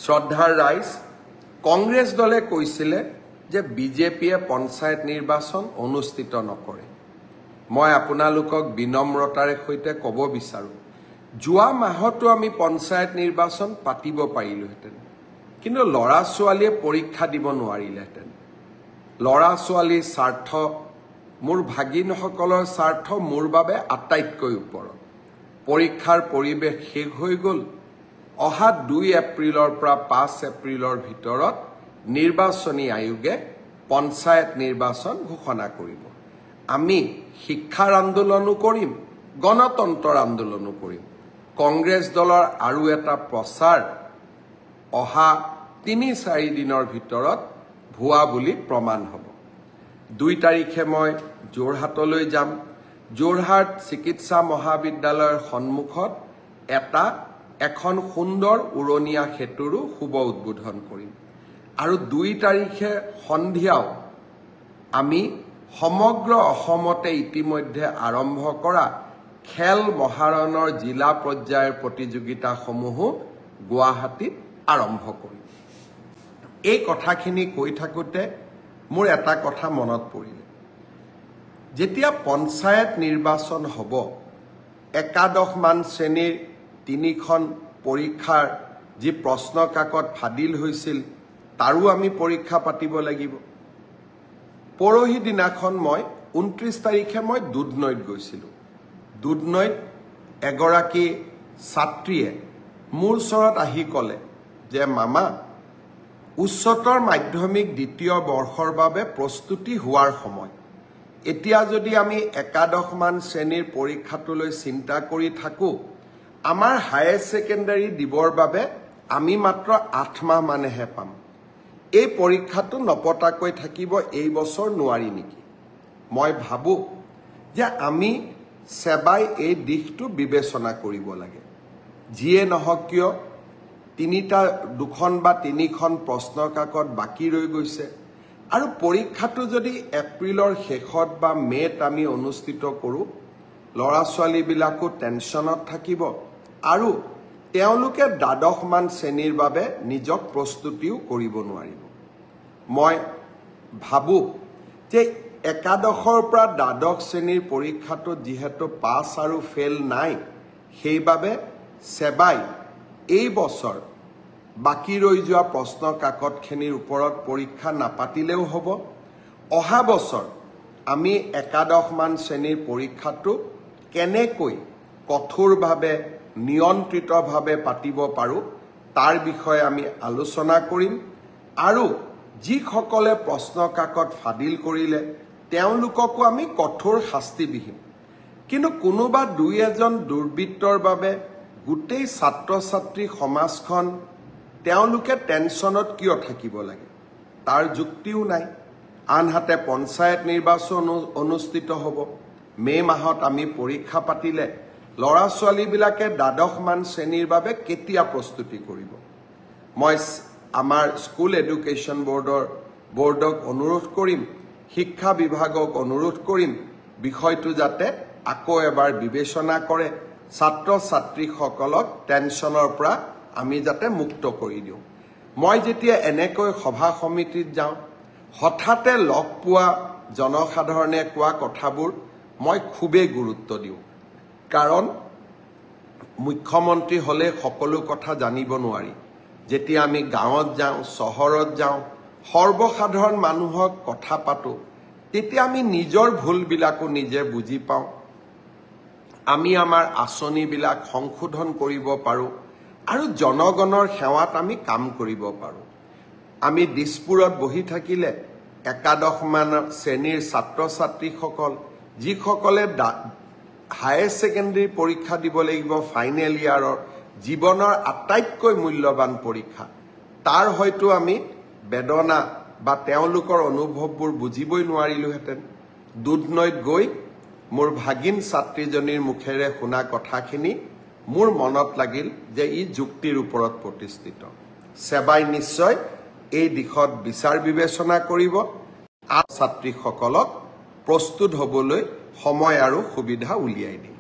শ্ৰদ্ধাৰ ৰাইজ, কংগ্ৰেছ দলে কৈছিলে যে বিজেপিয়ে পঞ্চায়ত নিৰ্বাচন অনুষ্ঠিত নকৰে। মই আপোনালোকক বিনম্ৰতাৰে সৈতে ক'ব বিচাৰোঁ, যোৱা মাহতো আমি পঞ্চায়ত নিৰ্বাচন পাতিব পাৰিলোহেঁতেন, কিন্তু ল'ৰা ছোৱালীয়ে পৰীক্ষা দিব নোৱাৰিলেহেঁতেন। ল'ৰা ছোৱালীৰ স্বাৰ্থ, মোৰ ভাগিনসকলৰ স্বাৰ্থ মোৰ বাবে আটাইতকৈ ওপৰত। পৰীক্ষাৰ পৰিৱেশ শেষ হৈ গ'ল। অহা 2 এপ্ৰিলৰ পৰা 5 এপ্ৰিলৰ ভিতৰত নিৰ্বাচনী আয়োগে পঞ্চায়ত নিৰ্বাচন ঘোষণা কৰিব। আমি শিক্ষাৰ আন্দোলনো কৰিম, গণতন্ত্ৰৰ আন্দোলনো কৰিম। কংগ্ৰেছ দলৰ আৰু এটা প্ৰচাৰ অহা 3-4 দিনৰ ভিতৰত ভুৱা বুলি প্ৰমাণ হ'ব। 2 তাৰিখে মই যোৰহাটলৈ যাম। যোৰহাট চিকিৎসা মহাবিদ্যালয়ৰ সন্মুখত এখন সুন্দৰ উৰণীয়া সেতুৰো শুভ উদ্বোধন কৰিম। আৰু 2 তাৰিখে সন্ধিয়াও আমি সমগ্ৰ অসমতে ইতিমধ্যে আৰম্ভ কৰা খেল মহাৰণৰ জিলা পৰ্যায়ৰ প্ৰতিযোগিতাসমূহো গুৱাহাটীত আৰম্ভ কৰিম। এই কথাখিনি কৈ থাকোঁতে মোৰ এটা কথা মনত পৰিলে, যেতিয়া পঞ্চায়ত নিৰ্বাচন হ'ব, একাদশমান শ্ৰেণীৰ 3খন পৰীক্ষাৰ যি প্ৰশ্ন কাকত ফাদিল হৈছিল তাৰো আমি পৰীক্ষা পাতিব লাগিব। পৰহি দিনাখন 29 তাৰিখে মই দুধনৈত গৈছিলোঁ। দুধনৈত এগৰাকী ছাত্ৰীয়ে মোৰ ওচৰত আহি ক'লে যে মামা, উচ্চতৰ মাধ্যমিক 2য় বৰ্ষৰ বাবে প্ৰস্তুতি হোৱাৰ সময়। এতিয়া যদি আমি একাদশমান শ্ৰেণীৰ পৰীক্ষাটোলৈ চিন্তা কৰি থাকোঁ, আমাৰ হায়াৰ ছেকেণ্ডাৰী দিবৰ বাবে আমি মাত্ৰ 8 মাহ মানেহে পাম। এই পৰীক্ষাটো নপতাকৈ থাকিব এই বছৰ নোৱাৰি নেকি? মই ভাবোঁ যে আমি সেবাই এই দিশটো বিবেচনা কৰিব লাগে। যিয়ে নহওক কিয় 2খন বা 3খন প্ৰশ্ন কাকত বাকী ৰৈ গৈছে, আৰু পৰীক্ষাটো যদি এপ্ৰিলৰ শেষত বা মে'ত আমি অনুষ্ঠিত কৰোঁ, ল'ৰা ছোৱালীবিলাকো টেনশ্যনত থাকিব আৰু তেওঁলোকে দ্বাদশমান শ্ৰেণীৰ বাবে নিজক প্ৰস্তুতিও কৰিব নোৱাৰিব। মই ভাবোঁ যে একাদশৰ পৰা দ্বাদশ শ্ৰেণীৰ পৰীক্ষাটোত যিহেতু পাছ আৰু ফেইল নাই, সেইবাবে সেবাই এই বছৰ বাকী ৰৈ যোৱা প্ৰশ্ন কাকতখিনিৰ ওপৰত পৰীক্ষা নাপাতিলেও হ'ব। অহা বছৰ আমি একাদশমান শ্ৰেণীৰ পৰীক্ষাটো কেনেকৈ কঠোৰভাৱে নিয়ন্ত্ৰিতভাৱে পাতিব পাৰোঁ তাৰ বিষয়ে আমি আলোচনা কৰিম, আৰু যিসকলে প্ৰশ্ন কাকত ফাদিল কৰিলে তেওঁলোককো আমি কঠোৰ শাস্তি বিহিম। কিন্তু কোনোবা 2-এজন দুৰ্বৃত্তৰ বাবে গোটেই ছাত্ৰ ছাত্ৰী সমাজখন তেওঁলোকে টেনশ্যনত কিয় থাকিব লাগে, তাৰ যুক্তিও নাই। আনহাতে পঞ্চায়ত নিৰ্বাচন অনুষ্ঠিত হ'ব। মে' মাহত আমি পৰীক্ষা পাতিলে ল'ৰা ছোৱালীবিলাকে দ্বাদশমান শ্ৰেণীৰ বাবে কেতিয়া প্ৰস্তুতি কৰিব? মই আমাৰ স্কুল এডুকেশ্যন বৰ্ডক অনুৰোধ কৰিম, শিক্ষা বিভাগক অনুৰোধ কৰিম, বিষয়টো যাতে আকৌ এবাৰ বিবেচনা কৰে, ছাত্ৰ ছাত্ৰীসকলক টেনশ্যনৰ পৰা আমি যাতে মুক্ত কৰি দিওঁ। মই যেতিয়া এনেকৈ সভা সমিতিত যাওঁ, হঠাতে লগ পোৱা জনসাধাৰণে কোৱা কথাবোৰ মই খুবেই গুৰুত্ব দিওঁ। কাৰণ মুখ্যমন্ত্ৰী হ'লে সকলো কথা জানিব নোৱাৰি। যেতিয়া আমি গাঁৱত যাওঁ, চহৰত যাওঁ, সৰ্বসাধাৰণ মানুহক কথা পাতোঁ, তেতিয়া আমি নিজৰ ভুলবিলাকো নিজে বুজি পাওঁ। আমি আমাৰ আঁচনিবিলাক সংশোধন কৰিব পাৰোঁ আৰু জনগণৰ সেৱাত আমি কাম কৰিব পাৰোঁ। আমি দিছপুৰত বহি থাকিলে একাদশমান শ্ৰেণীৰ ছাত্ৰ ছাত্ৰীসকল, যিসকলে হায়াৰ ছেকেণ্ডেৰী পৰীক্ষা দিব লাগিব, ফাইনেল ইয়াৰৰ জীৱনৰ আটাইতকৈ মূল্যৱান পৰীক্ষা, তাৰ হয়তো আমি বেদনা বা তেওঁলোকৰ অনুভৱবোৰ বুজিবই নোৱাৰিলোহেঁতেন। দুধনৈত গৈ মোৰ ভাগিন ছাত্ৰীজনীৰ মুখেৰে শুনা কথাখিনি মোৰ মনত লাগিল যে ই যুক্তিৰ ওপৰত প্ৰতিষ্ঠিত। সেবাই নিশ্চয় এই দিশত বিচাৰ বিবেচনা কৰিব আৰু ছাত্ৰীসকলক প্ৰস্তুত হ'বলৈ সময় আৰু সুবিধা উলিয়াই দিব।